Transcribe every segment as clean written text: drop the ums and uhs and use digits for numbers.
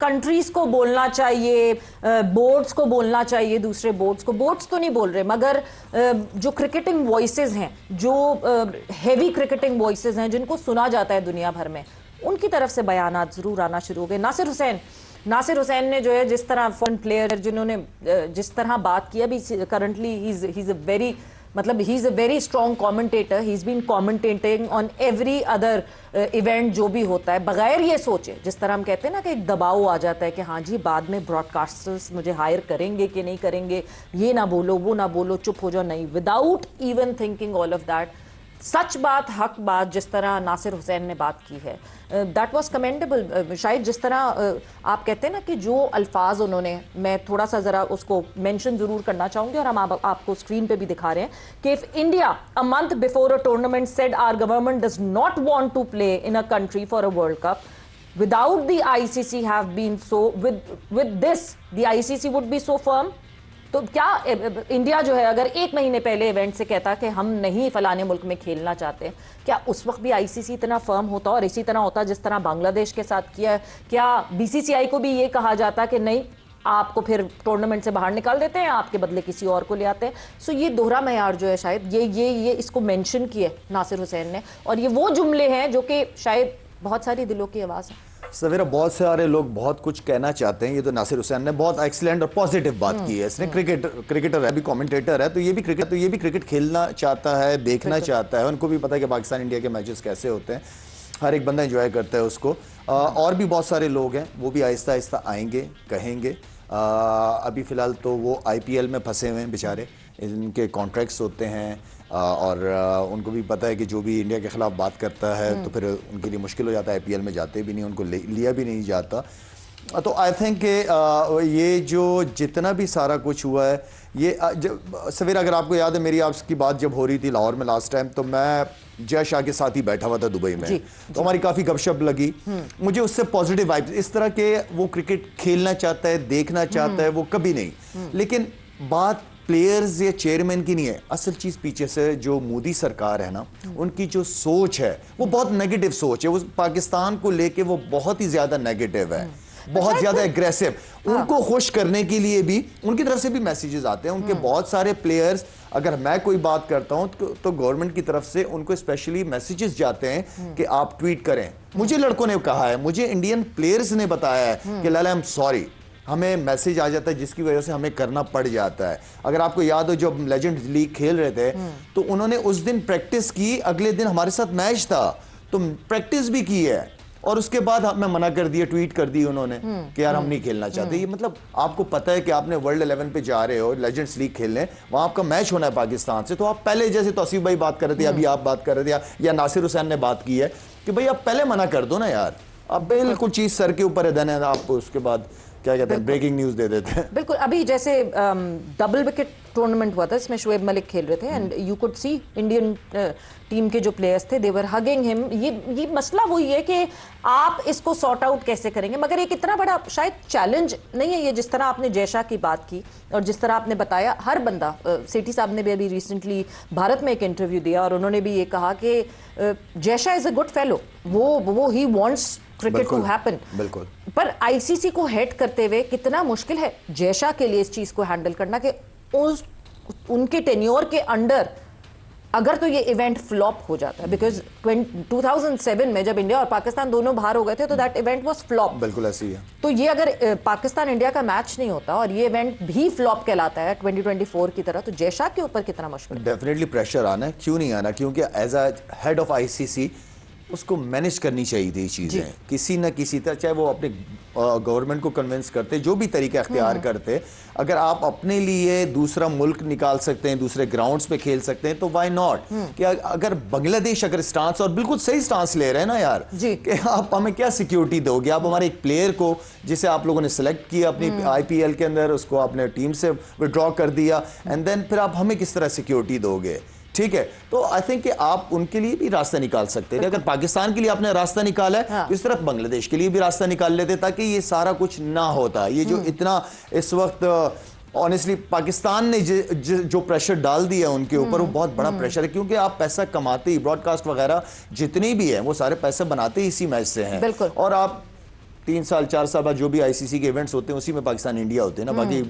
Countries को बोलना चाहिए, बोर्ड्स को बोलना चाहिए, दूसरे बोर्ड्स को, बोर्ड्स तो नहीं बोल रहे मगर जो क्रिकेटिंग वॉइसेस हैं, जो हेवी क्रिकेटिंग वॉइसेस हैं जिनको सुना जाता है दुनिया भर में, उनकी तरफ से बयानात जरूर आना शुरू हो गए। नासिर हुसैन ने जो है जिस तरह फॉरेन प्लेयर जिन्होंने जिस तरह बात की, अभी currently he is a very strong commentator, he is been commentating on every other event जो भी होता है, बगैर ये सोचे, जिस तरह हम कहते हैं ना कि एक दबाव आ जाता है कि हाँ जी बाद में ब्रॉडकास्टर्स मुझे हायर करेंगे कि नहीं करेंगे, ये ना बोलो वो ना बोलो, चुप हो जाओ, नहीं, without even thinking all of that, सच बात, हक बात, जिस तरह नासिर हुसैन ने बात की है, दैट वाज कमेंडेबल। शायद जिस तरह आप कहते हैं ना कि जो अल्फाज उन्होंने, मैं थोड़ा सा ज़रा उसको मेंशन ज़रूर करना चाहूँगी और हम आपको स्क्रीन पे भी दिखा रहे हैं कि if India a month before a tournament said our government does not want to play in a country for a world cup, without the ICC have been so, with this the ICC would be so firm। तो क्या India जो है अगर एक महीने पहले event से कहता कि हम नहीं फलाने मुल्क में खेलना चाहते, क्या उस वक्त भी आईसीसी इतना फर्म होता और इसी तरह होता जिस तरह बांग्लादेश के साथ किया है? क्या बीसीसीआई को भी ये कहा जाता कि नहीं, आपको फिर टूर्नामेंट से बाहर निकाल देते हैं, आपके बदले किसी और को ले आते हैं? सो ये दोहरा मयार जो है, शायद ये इसको मेंशन किया नासिर हुसैन ने, और ये वो जुमले हैं जो कि शायद बहुत सारी दिलों की आवाज़ है। सवेरा, बहुत सारे लोग बहुत कुछ कहना चाहते हैं। ये तो नासिर हुसैन ने बहुत एक्सीलेंट और पॉजिटिव बात की है। इसने क्रिकेटर है, भी कमेंटेटर है, तो ये भी क्रिकेट खेलना चाहता है, देखना चाहता है। उनको भी पता है कि पाकिस्तान इंडिया के मैचेस कैसे होते हैं, हर एक बंदा एंजॉय करता है उसको। और भी बहुत सारे लोग हैं, वो भी आहिस्ता आहिस्ता आएंगे, कहेंगे। अभी फ़िलहाल तो वो IPL में फंसे हुए हैं बेचारे, इनके कॉन्ट्रैक्ट्स होते हैं और उनको भी पता है कि जो भी इंडिया के ख़िलाफ़ बात करता है तो फिर उनके लिए मुश्किल हो जाता है, IPL में जाते भी नहीं, उनको लिया भी नहीं जाता। तो आई थिंक कि ये जो जितना भी सारा कुछ हुआ है, ये सवेरा, अगर आपको याद है मेरी आपकी बात जब हो रही थी लाहौर में लास्ट टाइम, तो मैं जय शाह के साथ ही बैठा हुआ था दुबई में, तो हमारी काफ़ी गपशप लगी। मुझे उससे पॉजिटिव वाइब्स, इस तरह के वो क्रिकेट खेलना चाहता है, देखना चाहता है, वो कभी नहीं। लेकिन बात प्लेयर्स या चेयरमैन की नहीं है, असल चीज पीछे से जो मोदी सरकार है ना, उनकी जो सोच है वो बहुत नेगेटिव सोच है। वो पाकिस्तान को लेके वो बहुत ही ज्यादा नेगेटिव है, बहुत ज्यादा एग्रेसिव। उनको खुश करने के लिए भी उनकी तरफ से भी मैसेजेस आते हैं। उनके बहुत सारे प्लेयर्स, अगर मैं कोई बात करता हूं तो गवर्नमेंट की तरफ से उनको स्पेशली मैसेजेस जाते हैं कि आप ट्वीट करें। मुझे लड़कों ने कहा है, मुझे इंडियन प्लेयर्स ने बताया है कि लाला आई एम सॉरी, हमें मैसेज आ जाता है जिसकी वजह से हमें करना पड़ जाता है। अगर आपको याद हो जब लेजेंड्स लीग खेल रहे थे तो उन्होंने उस दिन प्रैक्टिस की, अगले दिन हमारे साथ मैच था तो प्रैक्टिस भी की है, और उसके बाद हमें मना कर दिया, ट्वीट कर दी उन्होंने कि यार हम नहीं खेलना चाहते। ये मतलब आपको पता है कि आपने वर्ल्ड 11 पे जा रहे हो, लेजेंड्स लीग खेलने, वहां आपका मैच होना है पाकिस्तान से, तो आप पहले, जैसे तौसीफ भाई बात कर रहे थे, अभी आप बात कर रहे थे या नासिर हुसैन ने बात की है कि भाई आप पहले मना कर दो ना यार, अब बिल्कुल चीज सर के ऊपर है, देन आप उसके बाद क्या कहते हैं, ब्रेकिंग न्यूज दे देते हैं। बिल्कुल, अभी जैसे डबल विकेट टूर्नामेंट हुआ था, इसमें शुएब मलिक खेल रहे थे and you could see Indian team के जो प्लेयर्स थे, दे वर हगिंग हिम। ये मसला वही है कि आप इसको सॉर्ट आउट कैसे करेंगे, मगर एक इतना बड़ा शायद चैलेंज नहीं है ये, जिस तरह आपने जयशाह की बात की और जिस तरह आपने बताया, हर बंदा, सेठी साहब ने भी अभी रिसेंटली भारत में एक इंटरव्यू दिया और उन्होंने भी ये कहा कि Jay Shah is a good fellow, वो he wants cricket to happen. बिल्कुल, पर आईसीसी को हेड करते हुए कितना मुश्किल है जयशाह के लिए इस चीज को हैंडल करना कि उनके टेन्योर के अंडर अगर तो ये इवेंट फ्लॉप हो जाता है, बिकॉज 2007 में जब इंडिया और पाकिस्तान दोनों बाहर हो गए थे तो दैट इवेंट वाज फ्लॉप। बिल्कुल ऐसी है। तो ये अगर पाकिस्तान इंडिया का मैच नहीं होता और ये इवेंट भी फ्लॉप कहलाता है 2024 की तरह, तो जयशाह के ऊपर कितना मुश्किल? डेफिनेटली प्रेशर आना है, क्यों नहीं आना, क्योंकि as a head of ICC उसको मैनेज करनी चाहिए थी चीज़ें, किसी न किसी तरह, चाहे वो अपने गवर्नमेंट को कन्विंस करते, जो भी तरीके अख्तियार करते। अगर आप अपने लिए दूसरा मुल्क निकाल सकते हैं, दूसरे ग्राउंड्स पे खेल सकते हैं, तो वाई नॉट। कि अगर बांग्लादेश अगर स्टांस, और बिल्कुल सही स्टांस ले रहे हैं ना यार, कि आप हमें क्या सिक्योरिटी दोगे, आप हमारे एक प्लेयर को जिसे आप लोगों ने सेलेक्ट किया अपनी IPL के अंदर, उसको आपने टीम से विड्रॉ कर दिया, एंड देन फिर आप हमें किस तरह सिक्योरिटी दोगे? ठीक है, तो आई थिंक कि आप उनके लिए भी रास्ता निकाल सकते हैं। अगर पाकिस्तान के लिए आपने रास्ता निकाला है, तो इस तरफ बांग्लादेश के लिए भी रास्ता निकाल लेते, ताकि ये सारा कुछ ना होता। ये जो इतना इस वक्त ऑनेस्टली पाकिस्तान ने जो प्रेशर डाल दिया उनके ऊपर, वो बहुत बड़ा प्रेशर है, क्योंकि आप पैसा कमाते ही, ब्रॉडकास्ट वगैरह जितने भी हैं वो सारे पैसे बनाते ही इसी मैच से हैं, और आप 3 साल 4 साल बाद जो भी आईसीसी के इवेंट्स होते हैं उसी में पाकिस्तान इंडिया होते हैं ना, बाकी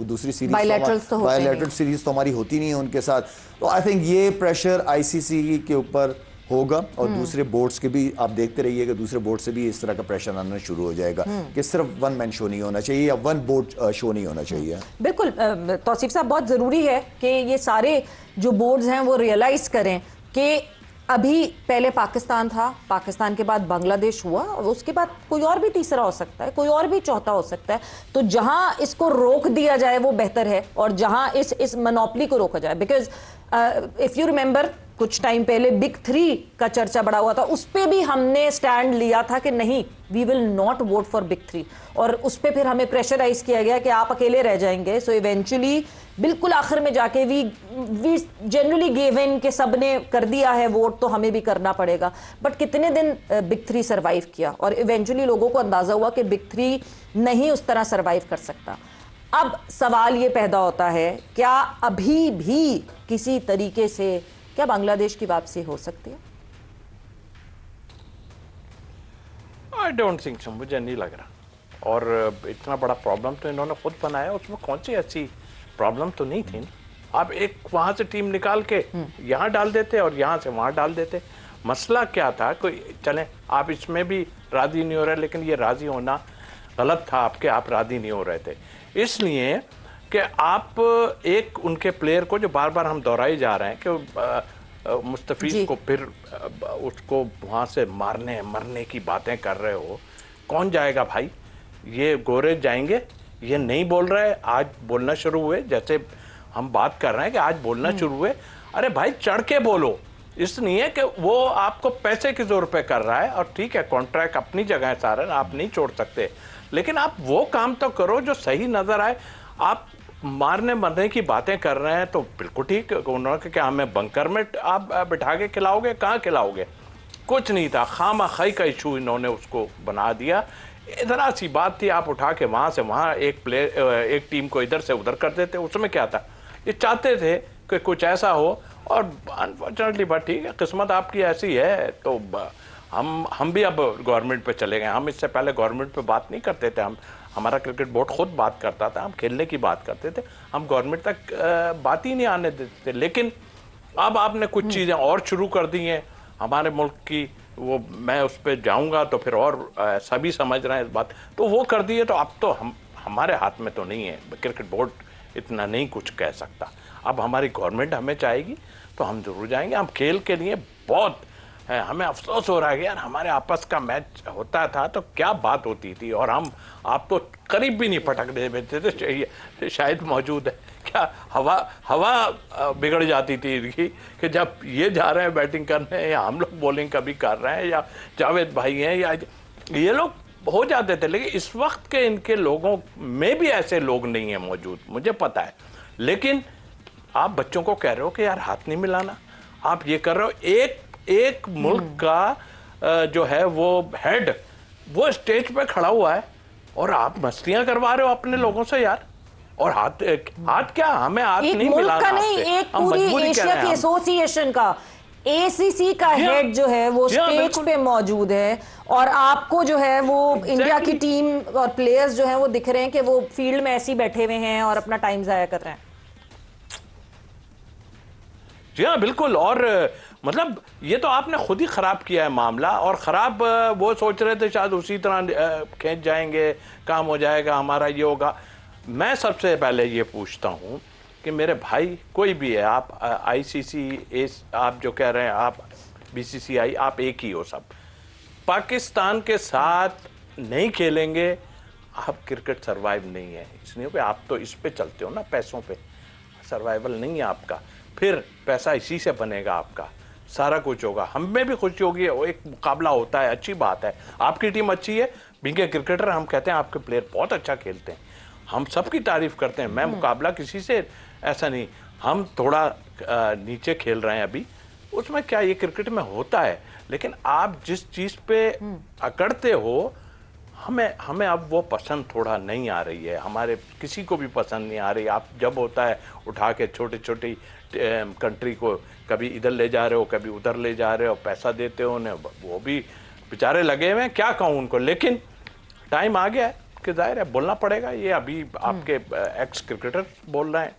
दूसरी सीरीज बायलैटरल सीरीज तो हमारी होती नहीं है उनके साथ। तो आई थिंक ये प्रेशर आईसीसी के ऊपर होगा और दूसरे बोर्ड्स के भी आप देखते रहिए कि दूसरे बोर्ड से भी इस तरह का प्रेशर आना शुरू हो जाएगा कि सिर्फ वन मैन शो नहीं होना चाहिए या वन बोर्ड शो नहीं होना चाहिए। बिल्कुल तौसीफ साहब, बहुत ज़रूरी है कि ये सारे जो बोर्ड्स हैं वो रियलाइज़ करें कि अभी पहले पाकिस्तान था, पाकिस्तान के बाद बांग्लादेश हुआ और उसके बाद कोई और भी तीसरा हो सकता है, कोई और भी चौथा हो सकता है। तो जहां इसको रोक दिया जाए वो बेहतर है और जहां इस मोनोपोली को रोका जाए। बिकॉज इफ यू रिमेंबर कुछ टाइम पहले बिग 3 का चर्चा बड़ा हुआ था, उस पर भी हमने स्टैंड लिया था कि नहीं, we will not vote for big 3 और उस पर फिर हमें प्रेशराइज किया गया कि आप अकेले रह जाएंगे। सो इवेंचुअली बिल्कुल आखिर में जाके वी जनरली गिव इन कि सबने कर दिया है वोट तो हमें भी करना पड़ेगा। बट कितने दिन बिग 3 सरवाइव किया और इवेंचुअली लोगों को अंदाजा हुआ कि बिग 3 नहीं उस तरह सरवाइव कर सकता। अब सवाल ये पैदा होता है, क्या अभी भी किसी तरीके से क्या बांग्लादेश की वापसी हो सकती है? आई डोंट थिंक सो, मुझे नहीं लग रहा। और इतना बड़ा प्रॉब्लम तो इन्होंने खुद बनाया, उसमें कौन सी ऐसी प्रॉब्लम तो नहीं थी ना। आप एक वहां से टीम निकाल के यहाँ डाल देते और यहाँ से वहां डाल देते। मसला क्या था, कोई चले आप इसमें भी राजी नहीं हो रहे, लेकिन ये राजी होना गलत था आपके, आप राजी नहीं हो रहे थे इसलिए कि आप एक उनके प्लेयर को, जो बार बार हम दोहराई जा रहे हैं कि मुस्तफीज को फिर उसको वहाँ से मारने मरने की बातें कर रहे हो। कौन जाएगा भाई? ये गोरे जाएंगे? ये नहीं बोल रहे, आज बोलना शुरू हुए। जैसे हम बात कर रहे हैं कि आज बोलना शुरू हुए, अरे भाई चढ़ के बोलो। इसलिए कि वो आपको पैसे के जोर पे कर रहा है और ठीक है, कॉन्ट्रैक्ट अपनी जगह है सारा, आप नहीं छोड़ सकते, लेकिन आप वो काम तो करो जो सही नजर आए। आप मारने मरने की बातें कर रहे हैं तो बिल्कुल ठीक। उन्होंने क्या हमें बंकर में आप बिठा के खिलाओगे? कहाँ खिलाओगे? कुछ नहीं था, खामा-खाई का इशू इन्होंने उसको बना दिया। इतना सी बात थी, आप उठा के वहाँ से वहाँ एक टीम को इधर से उधर कर देते। उसमें क्या था, ये चाहते थे कि कुछ ऐसा हो और अनफॉर्चुनेटली बात ठीक है, किस्मत आपकी ऐसी है। तो हम भी अब गवर्नमेंट पे चले गए। हम इससे पहले गवर्नमेंट पे बात नहीं करते थे, हमारा क्रिकेट बोर्ड खुद बात करता था, हम खेलने की बात करते थे, हम गवर्नमेंट तक बात ही नहीं आने देते थे। लेकिन अब आपने कुछ चीज़ें और शुरू कर दी हैं हमारे मुल्क की, वो मैं उस पर जाऊंगा तो फिर और सभी समझ रहे हैं इस बात, तो वो कर दिए। तो अब तो हमारे हाथ में तो नहीं है, क्रिकेट बोर्ड इतना नहीं कुछ कह सकता। अब हमारी गवर्नमेंट हमें चाहेगी तो हम जरूर जाएंगे। हम खेल के लिए बहुत हमें अफसोस हो रहा है कि यार हमारे आपस का मैच होता था तो क्या बात होती थी, और हम आप तो करीब भी नहीं पटकने देते थे। शायद मौजूद है क्या, हवा बिगड़ जाती थी इनकी कि जब ये जा रहे हैं बैटिंग करने या हम लोग बॉलिंग कभी कर रहे हैं या जावेद भाई हैं या ये लोग हो जाते थे। लेकिन इस वक्त के इनके लोगों में भी ऐसे लोग नहीं है मौजूद, मुझे पता है। लेकिन आप बच्चों को कह रहे हो कि यार हाथ नहीं मिलाना, आप ये कर रहे हो। एक मुल्क का जो है वो हेड वो स्टेज पे खड़ा हुआ है और आप मस्तियां करवा रहे हो अपने लोगों से यार। और हाथ क्या, हमें हाथ नहीं मिलाना, का नहीं, एक पूरी एशिया की एसोसिएशन का, एसीसी का हेड जो है वो स्टेज पे मौजूद है और आपको जो है वो इंडिया की टीम और प्लेयर्स जो है वो दिख रहे हैं कि वो फील्ड में ऐसे ही बैठे हुए हैं और अपना टाइम जाया कर रहे हैं। जी हाँ बिल्कुल। और मतलब ये तो आपने खुद ही खराब किया है मामला। और खराब वो सोच रहे थे शायद उसी तरह खींच जाएंगे, काम हो जाएगा, हमारा ये होगा। मैं सबसे पहले ये पूछता हूँ कि मेरे भाई कोई भी है, आप आईसीसी आप जो कह रहे हैं, आप बीसीसीआई, आप एक ही हो सब। पाकिस्तान के साथ नहीं खेलेंगे आप, क्रिकेट सर्वाइव नहीं है। इसलिए कि आप तो इस पे चलते हो ना, पैसों पे, सर्वाइवल नहीं है आपका। फिर पैसा इसी से बनेगा आपका, सारा कुछ होगा, हमें भी खुशी होगी। एक मुकाबला होता है, अच्छी बात है, आपकी टीम अच्छी है, बींगे क्रिकेटर हम कहते हैं आपके प्लेयर बहुत अच्छा खेलते हैं, हम सबकी तारीफ करते हैं। मैं मुकाबला किसी से ऐसा नहीं, हम थोड़ा नीचे खेल रहे हैं अभी, उसमें क्या, ये क्रिकेट में होता है। लेकिन आप जिस चीज़ पे अकड़ते हो, हमें अब वो पसंद थोड़ा नहीं आ रही है, हमारे किसी को भी पसंद नहीं आ रही। आप जब होता है उठा के छोटी छोटी कंट्री को कभी इधर ले जा रहे हो, कभी उधर ले जा रहे हो, पैसा देते हो उन्हें, वो भी बेचारे लगे हुए हैं, क्या कहूँ उनको। लेकिन टाइम आ गया है कि जाहिर है बोलना पड़ेगा। ये अभी आपके एक्स क्रिकेटर बोल रहे हैं,